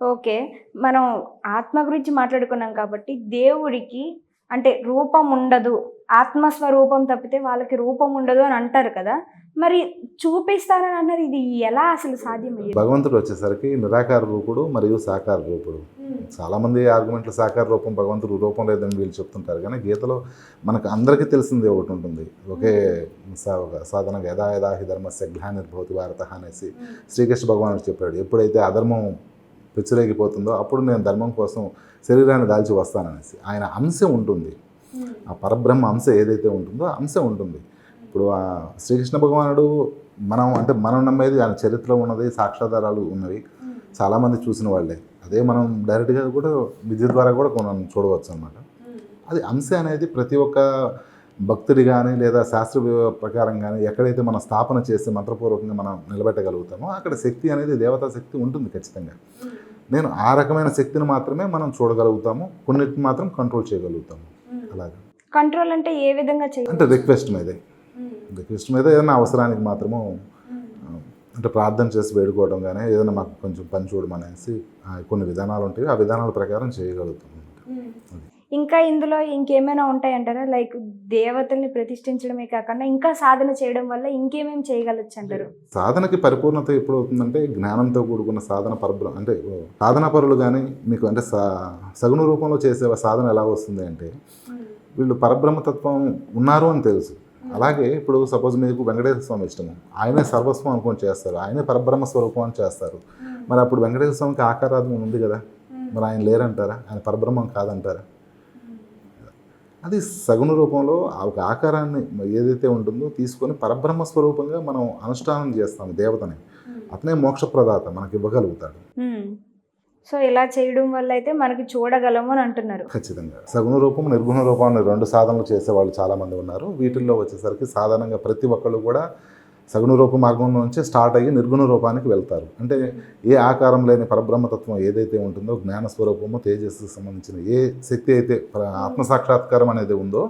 Okay. మనం ఆత్మ గురించి మాట్లాడుకున్నాం కాబట్టి, దేవుడికి అంటే రూపం ఉండదు. ఆత్మస్వరూపం తప్పితే వాళ్ళకి రూపం ఉండదు అని అంటారు కదా! మరి చూపిస్తానని అన్నారు. ఇది ఎలా అసలు సాధ్యమయ్యేది? భగవంతుడు వచ్చేసరికి నిరాకార రూపుడు మరియు సాకార రూపుడు. చాలామంది ఆర్గ్యుమెంట్లు సాకార రూపం, భగవంతుడు రూపం లేదని వీళ్ళు చెప్తుంటారు. కానీ గీతలో మనకు అందరికీ తెలిసింది ఒకటి ఉంటుంది. ఒకే సాధనగా యదా యదా హి ధర్మస్య గ్లానిర్భవతి భారతః అనేసి శ్రీకృష్ణ భగవానుడు చెప్పాడు. ఎప్పుడైతే అధర్మం పెచ్చురేగిపోతుందో అప్పుడు నేను ధర్మం కోసం శరీరాన్ని దాల్చి వస్తాననేసి. ఆయన అంశ ఉంటుంది. ఆ పరబ్రహ్మ అంశ ఏదైతే ఉంటుందో ఆ అంశ ఉంటుంది. ఇప్పుడు ఆ శ్రీకృష్ణ భగవానుడు మనం నమ్మేది ఆయన చరిత్రలో ఉన్నది, సాక్ష్యాధారాలు ఉన్నవి, చాలామంది చూసిన వాళ్ళే. అదే మనం డైరెక్ట్గా కూడా విద్య ద్వారా కూడా మనం చూడవచ్చు అనమాట. అది అంశ అనేది ప్రతి ఒక్క భక్తుడి కానీ లేదా శాస్త్ర ప్రకారం కానీ ఎక్కడైతే మనం స్థాపన చేసి మంత్రపూర్వకంగా మనం నిలబెట్టగలుగుతామో అక్కడ శక్తి అనేది దేవతా శక్తి ఉంటుంది ఖచ్చితంగా. నేను ఆ రకమైన శక్తిని మాత్రమే మనం చూడగలుగుతాము, కొన్నిటిని మాత్రం కంట్రోల్ చేయగలుగుతాము. అలాగే కంట్రోల్ అంటే ఏ విధంగా చేయాలి? అంటే రిక్వెస్ట్ మీద ఏదైనా అవసరానికి మాత్రము అంటే ప్రార్థన చేసి వేడుకోవడం కానీ ఏదైనా మాకు కొంచెం పని చూడమనేసి కొన్ని విధానాలు ఉంటాయి, ఆ విధానాల ప్రకారం చేయగలుగుతాం. ఇంకా ఇందులో ఇంకేమైనా ఉంటాయంటారా? లైక్ దేవతల్ని ప్రతిష్ఠించడమే కాకుండా ఇంకా సాధన చేయడం వల్ల ఇంకేమేమి చేయగలచ్చు అంటారు? సాధనకి పరిపూర్ణత ఎప్పుడు అవుతుందంటే జ్ఞానంతో కూడుకున్న సాధన అంటే సాధన పరులు కానీ మీకు అంటే సగుణ రూపంలో చేసే సాధన ఎలా వస్తుంది అంటే వీళ్ళు పరబ్రహ్మతత్వం ఉన్నారు అని తెలుసు. అలాగే ఇప్పుడు సపోజ్ మీకు వెంకటేశ్వర స్వామి ఇష్టము, ఆయనే సర్వస్వం అనుకొని చేస్తారు, ఆయనే పరబ్రహ్మ స్వరూపం అని చేస్తారు. మరి అప్పుడు వెంకటేశ్వర స్వామికి ఆకారాధన ఉంది కదా, మరి ఆయన లేరంటారా? ఆయన పరబ్రహ్మం కాదంటారా? అది సగుణ రూపంలో ఒక ఆకారాన్ని ఏదైతే ఉంటుందో తీసుకొని పరబ్రహ్మ స్వరూపంగా మనం అనుష్ఠానం చేస్తాం దేవతని. అతనే మోక్షప్రదాత మనకి ఇవ్వగలుగుతాడు. సో ఇలా చేయడం వల్ల అయితే మనకి చూడగలము అని అంటున్నారు. ఖచ్చితంగా సగుణ రూపం, నిర్గుణ రూపాన్ని 2 సాధనలు చేసే వాళ్ళు చాలామంది ఉన్నారు. వీటిల్లో వచ్చేసరికి సాధారణంగా ప్రతి ఒక్కళ్ళు కూడా సగుణ రూప మార్గం నుంచి స్టార్ట్ అయ్యి నిర్గుణ రూపానికి వెళ్తారు. అంటే ఏ ఆకారం లేని పరబ్రహ్మతత్వం ఏదైతే ఉంటుందో జ్ఞానస్వరూపము, తేజస్సుకు సంబంధించిన ఏ శక్తి అయితే ఆత్మసాక్షాత్కారం అనేది ఉందో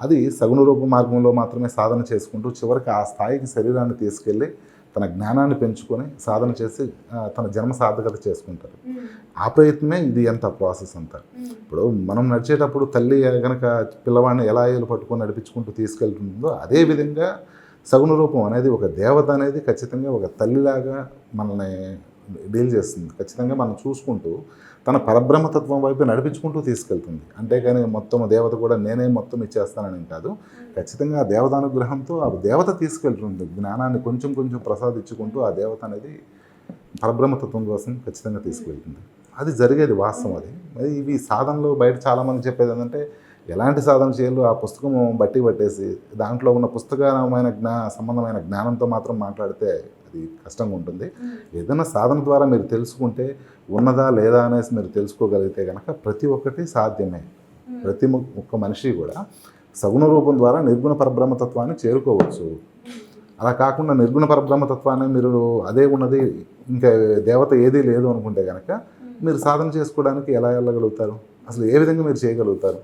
అది సగుణ రూప మార్గంలో మాత్రమే సాధన చేసుకుంటూ చివరికి ఆ స్థాయికి శరీరాన్ని తీసుకెళ్ళి తన జ్ఞానాన్ని పెంచుకొని సాధన చేసి తన జన్మ సార్థకత చేసుకుంటారు. ఆ ప్రయత్నమే ఇది ఎంత ప్రాసెస్ అంతా. ఇప్పుడు మనం నడిచేటప్పుడు తల్లి కనుక పిల్లవాడిని ఎలా ఏలు పట్టుకొని నడిపించుకుంటూ తీసుకెళ్తుందో అదేవిధంగా సగుణ రూపం అనేది ఒక దేవత అనేది ఖచ్చితంగా ఒక తల్లిలాగా మనల్ని డీల్ చేస్తుంది. ఖచ్చితంగా మనం చూసుకుంటూ తన పరబ్రహ్మతత్వం వైపు నడిపించుకుంటూ తీసుకెళ్తుంది. అంతేకాని మొత్తం దేవత కూడా నేనే మొత్తం ఇచ్చేస్తానని కాదు. ఖచ్చితంగా ఆ దేవతానుగ్రహంతో ఆ దేవత తీసుకెళ్తుంది. జ్ఞానాన్ని కొంచెం కొంచెం ప్రసాదించుకుంటూ ఆ దేవత అనేది పరబ్రహ్మతత్వం కోసం ఖచ్చితంగా తీసుకెళ్తుంది. అది జరిగేది వాస్తవం. అది మరి ఇవి సాధనలో బయట చాలామంది చెప్పేది ఏంటంటే ఎలాంటి సాధన చేయాలో ఆ పుస్తకం పట్టేసి దాంట్లో ఉన్న పుస్తకమైన సంబంధమైన జ్ఞానంతో మాత్రం మాట్లాడితే అది కష్టంగా ఉంటుంది. ఏదైనా సాధన ద్వారా మీరు తెలుసుకుంటే ఉన్నదా లేదా అనేసి మీరు తెలుసుకోగలిగితే కనుక ప్రతి ఒక్కటి సాధ్యమే. ప్రతి ఒక్క మనిషి కూడా సగుణ రూపం ద్వారా నిర్గుణ పరబ్రహ్మతత్వాన్ని చేరుకోవచ్చు. అలా కాకుండా నిర్గుణ పరబ్రహ్మతత్వాన్ని మీరు అదే ఉన్నది ఇంకా దేవత ఏదీ లేదు అనుకుంటే కనుక మీరు సాధన చేసుకోవడానికి ఎలా వెళ్ళగలుగుతారు? అసలు ఏ విధంగా మీరు చేయగలుగుతారు?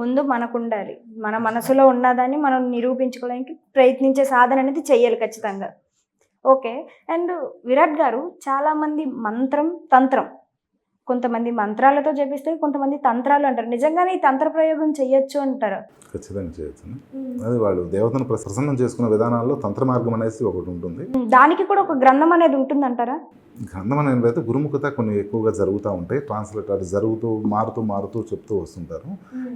ముందు మనకు ఉండాలి. మన మనసులో ఉన్నదాన్ని మనం నిరూపించుకోవడానికి ప్రయత్నించే సాధన అనేది చెయ్యాలి ఖచ్చితంగా. ఓకే. అండ్ విరాట్ గారు చాలామంది మంత్రం, తంత్రం, కొంతమంది మంత్రాలతో జపిస్తే కొంతమంది తంత్రాలు అంటారు. నిజంగానే ఈ తంత్ర ప్రయోగం చేయొచ్చు అంటారా? ఖచ్చితంగా చేయొచ్చు. అది వాళ్ళు దేవతను ప్రసన్నం చేసుకునే విధానాల్లో తంత్ర మార్గం అనేసి ఒకటి ఉంటుంది. దానికి కూడా ఒక గ్రంథం అనేది ఉంటుందంటారా? గ్రంథం అనేది అయితే గురుముఖత కొన్ని ఎక్కువగా జరుగుతూ ఉంటాయి. ట్రాన్స్లేట్ అది జరుగుతూ మారుతూ చెప్తూ వస్తుంటారు.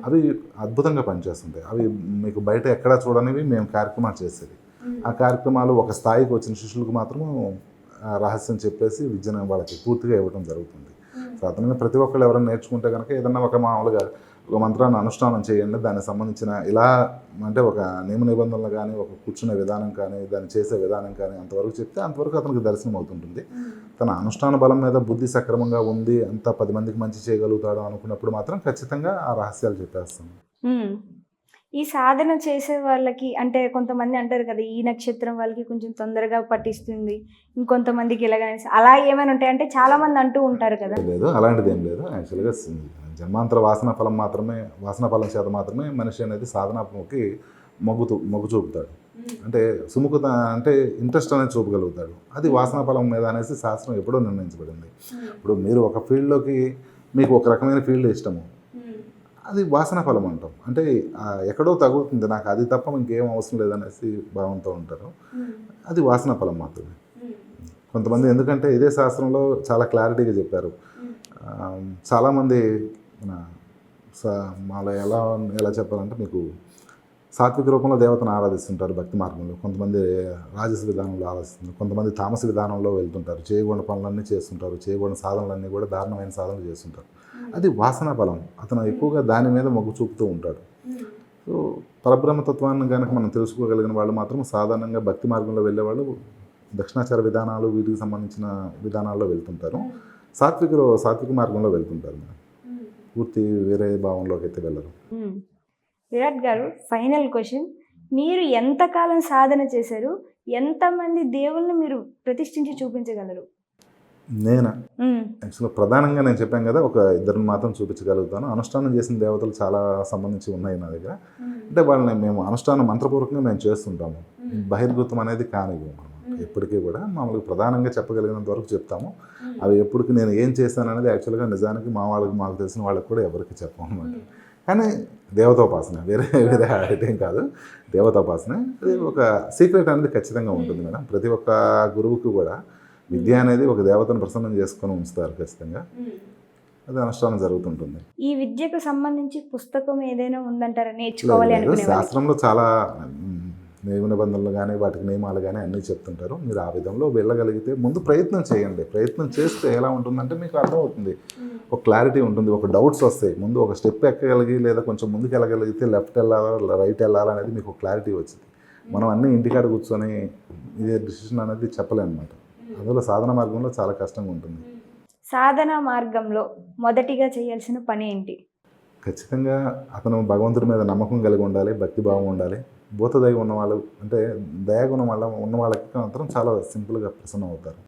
అవి అద్భుతంగా పనిచేస్తుంటాయి. అవి మీకు బయట ఎక్కడా చూడనివి మేము కార్యక్రమాలు చేసేది. ఆ కార్యక్రమాలు ఒక స్థాయికి వచ్చిన శిష్యులకు మాత్రము రహస్యం చెప్పేసి విద్యను వాళ్ళకి పూర్తిగా ఇవ్వడం జరుగుతుంది. సాధారణంగా ప్రతి ఒక్కళ్ళు ఎవరైనా నేర్చుకుంటే కనుక ఏదన్నా ఒక మామూలుగా ఒక మంత్రాన్ని అనుష్ఠానం చేయండి, దానికి సంబంధించిన ఇలా అంటే ఒక నియమ నిబంధనలు కానీ ఒక కూర్చునే విధానం కానీ దాన్ని చేసే విధానం కానీ అంతవరకు చెప్తే అంతవరకు అతనికి దర్శనం అవుతుంటుంది. తన అనుష్ఠాన బలం మీద బుద్ధి సక్రమంగా ఉంది, అంతా 10 మందికి మంచి చేయగలుగుతాడు అనుకున్నప్పుడు మాత్రం ఖచ్చితంగా ఆ రహస్యాలు చెప్పేస్తాం. ఈ సాధన చేసే వాళ్ళకి అంటే కొంతమంది అంటారు కదా, ఈ నక్షత్రం వాళ్ళకి కొంచెం తొందరగా పట్టిస్తుంది, ఇంకొంతమందికి ఇలాగనేసి అలా ఏమైనా ఉంటాయి అంటే చాలా మంది అంటూ ఉంటారు కదా. లేదు, అలాంటిది ఏం లేదు. యాక్చువల్గా జన్మాంతర వాసన ఫలం చేత మాత్రమే మనిషి అనేది సాధనకి మొగ్గు చూపుతాడు. అంటే సుముఖత అంటే ఇంట్రెస్ట్ అనేది చూపగలుగుతాడు. అది వాసన ఫలం మీద అనేసి శాస్త్రం ఎప్పుడో నిర్ణయించబడింది. ఇప్పుడు మీరు ఒక ఫీల్డ్లోకి మీకు ఒక రకమైన ఫీల్డ్ ఇష్టము, అది వాసన ఫలం అంటాం. అంటే ఎక్కడో తగులుతుంది, నాకు అది తప్ప ఇంకేం అవసరం లేదనేసి భావంతో ఉంటారు, అది వాసన ఫలం మాత్రమే. కొంతమంది ఎందుకంటే ఇదే శాస్త్రంలో చాలా క్లారిటీగా చెప్పారు. చాలామంది మన మాలో ఎలా చెప్పాలంటే మీకు సాత్విక రూపంలో దేవతను ఆరాధిస్తుంటారు భక్తి మార్గంలో, కొంతమంది రాజస విధానంలో ఆరాధిస్తుంటారు, కొంతమంది తామస విధానంలో వెళ్తుంటారు, చేయకూడని పనులన్నీ చేస్తుంటారు, చేయకూడని సాధనలన్నీ కూడా దారుణమైన సాధనలు చేస్తుంటారు. అది వాసన ఫలం. అతను ఎక్కువగా దాని మీద మొగ్గు చూపుతూ ఉంటాడు. సో పరబ్రహ్మతత్వాన్ని కనుక మనం తెలుసుకోగలిగిన వాళ్ళు మాత్రం సాధారణంగా భక్తి మార్గంలో వెళ్ళేవాళ్ళు దక్షిణాచార విధానాలు వీటికి సంబంధించిన విధానాల్లో వెళ్తుంటారు, సాత్విక మార్గంలో వెళ్తుంటారు. పూర్తి వేరే భావంలోకి అయితే వెళ్ళరు. విరాట్ గారు, ఫైనల్ క్వశ్చన్, మీరు ఎంతకాలం సాధన చేశారు, ఎంతమంది దేవుళ్ళని మీరు ప్రతిష్ఠించి చూపించగలరు? నేనా యాక్చువల్గా ప్రధానంగా నేను చెప్పాను కదా, ఒక ఇద్దరిని మాత్రం చూపించగలుగుతాను. అనుష్ఠానం చేసిన దేవతలు చాలా సంబంధించి ఉన్నాయి నా దగ్గర. అంటే వాళ్ళని మేము అనుష్ఠానం మంత్రపూర్వకంగా మేము చేస్తుంటాము, బహిర్గతం అనేది కానివ్వము ఎప్పటికీ కూడా. మామూలుగా ప్రధానంగా చెప్పగలిగినంత వరకు చెప్తాము. అవి ఎప్పటికి నేను ఏం చేశాను అనేది యాక్చువల్గా నిజానికి మాకు తెలిసిన వాళ్ళకి కూడా ఎవరికి చెప్పము అనమాట. కానీ దేవతోపాసన వేరే ఐటేం కాదు, దేవతోపాసన అది ఒక సీక్రెట్ అనేది ఖచ్చితంగా ఉంటుంది మేడం. ప్రతి ఒక్క గురువుకి కూడా విద్య అనేది ఒక దేవతను ప్రసన్నం చేసుకొని ఉంచుతారు ఖచ్చితంగా, అది అనుష్ఠానం జరుగుతుంటుంది. ఈ విద్యకు సంబంధించి పుస్తకం ఏదైనా ఉందంటారా నేర్చుకోవాలి అనుకునే? శాస్త్రంలో చాలా నియమ నిబంధనలు కానీ వాటికి నియమాలు కానీ అన్నీ చెప్తుంటారు. మీరు ఆ విధంలో వెళ్ళగలిగితే ముందు ప్రయత్నం చేయండి. ప్రయత్నం చేస్తే ఎలా ఉంటుందంటే మీకు అర్థమవుతుంది, ఒక క్లారిటీ ఉంటుంది, ఒక డౌట్స్ వస్తాయి. ముందు ఒక స్టెప్ ఎక్కగలిగి లేదా కొంచెం ముందుకు వెళ్ళగలిగితే లెఫ్ట్ వెళ్ళాలా రైట్ వెళ్ళాలా అనేది మీకు క్లారిటీ వచ్చింది. మనం అన్నీ ఇంటికాడ కూర్చొని ఇదే డిసిషన్ అనేది చెప్పలేమన్నమాట. అందులో సాధన మార్గంలో చాలా కష్టంగా ఉంటుంది. సాధన మార్గంలో మొదటిగా చేయాల్సిన పని ఏంటి? ఖచ్చితంగా అతను భగవంతుడి మీద నమ్మకం కలిగి ఉండాలి, భక్తిభావం ఉండాలి. భూతదయ ఉన్నవాళ్ళు అంటే దయాగుణం వల్ల ఉన్న వాళ్ళకి మాత్రం చాలా సింపుల్గా ప్రసన్నం అవుతారు.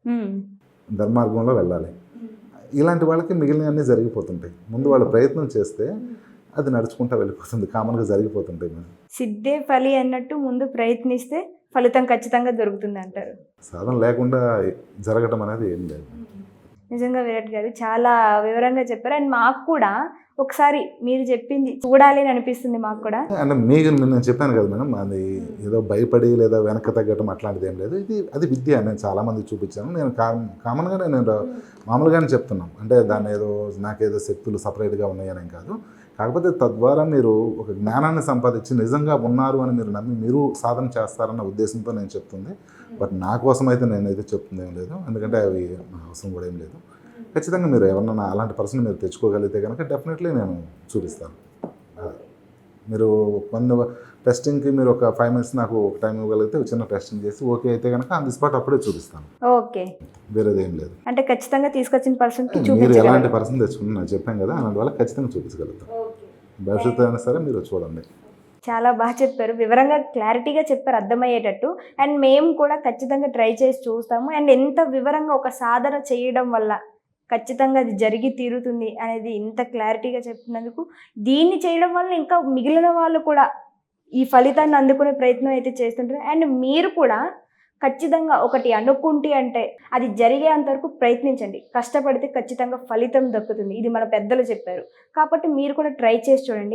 ధర్మార్గంలో వెళ్ళాలి. ఇలాంటి వాళ్ళకి మిగిలినవన్నీ జరిగిపోతుంటాయి. ముందు వాళ్ళు ప్రయత్నం చేస్తే అది నడుచుకుంటూ వెళ్ళిపోతుంది, కామన్గా జరిగిపోతుంటాయి. సిద్ధే ఫలి అన్నట్టు ముందు ప్రయత్నిస్తే ఫలితం ఖచ్చితంగా దొరుకుతుంది అంటారు. సాధన లేకుండా జరగటం అనేది ఏం లేదు. నిజంగా విరాట్ గారు చాలా వివరంగా చెప్పారు. అండ్ మాకు కూడా ఒకసారి మీరు చెప్పింది చూడాలి అని అనిపిస్తుంది మాకు కూడా. అంటే మీకు నేను చెప్పాను కదా మేడం, అది ఏదో భయపడి లేదా వెనక్కి తగ్గటం అట్లాంటిది ఏం లేదు. అది విద్య. నేను చాలామంది చూపించాను. నేను కామన్గానే నేను మామూలుగానే చెప్తున్నాను. అంటే దాన్ని ఏదో నాకేదో శక్తులు సపరేట్గా ఉన్నాయనేం కాదు. కాకపోతే తద్వారా మీరు ఒక జ్ఞానాన్ని సంపాదించి నిజంగా ఉన్నారు అని మీరు నమ్మి మీరు సాధన చేస్తారన్న ఉద్దేశంతో నేను చెప్తుంది. బట్ నా కోసం అయితే నేనైతే చెప్తుంది ఏం లేదు, ఎందుకంటే అవి అవసరం కూడా ఏం లేదు. ఖచ్చితంగా మీరు ఎవరన్నా అలాంటి పర్సన్ మీరు తెచ్చుకోగలిగితే కనుక డెఫినెట్లీ నేను చూపిస్తాను. మీరు కొన్ని టెస్టింగ్కి మీరు ఒక 5 minutes నాకు ఒక టైం ఇవ్వగలిగితే చిన్న టెస్టింగ్ చేసి ఓకే అయితే కనుక ఆన్ ది స్పాట్ అప్పుడే చూపిస్తాను. ఓకే, వేరేది ఏం లేదు. అంటే ఖచ్చితంగా తీసుకొచ్చిన పర్సన్కి మీరు ఎలాంటి పర్సన్ తెచ్చుకున్నా నేను చెప్పాను కదా, అలాంటి వాళ్ళకి ఖచ్చితంగా చూపించగలుగుతాను. భవిష్యత్తు అయినా సరే మీరు చూడండి. చాలా బాగా చెప్పారు, వివరంగా క్లారిటీగా చెప్పారు, అర్థమయ్యేటట్టు. అండ్ మేము కూడా ఖచ్చితంగా ట్రై చేసి చూస్తాము. అండ్ ఎంత వివరంగా ఒక సాధన చేయడం వల్ల ఖచ్చితంగా అది జరిగి తీరుతుంది అనేది ఇంత క్లారిటీగా చెప్పినందుకు, దీన్ని చేయడం వల్ల ఇంకా మిగిలిన వాళ్ళు కూడా ఈ ఫలితాన్ని అందుకునే ప్రయత్నం అయితే చేస్తుంటారు. అండ్ మీరు కూడా ఖచ్చితంగా ఒకటి అనుకుంటే అంటే అది జరిగేంత వరకు ప్రయత్నించండి. కష్టపడితే ఖచ్చితంగా ఫలితం దక్కుతుంది. ఇది మన పెద్దలు చెప్పారు కాబట్టి మీరు కూడా ట్రై చేసి చూడండి.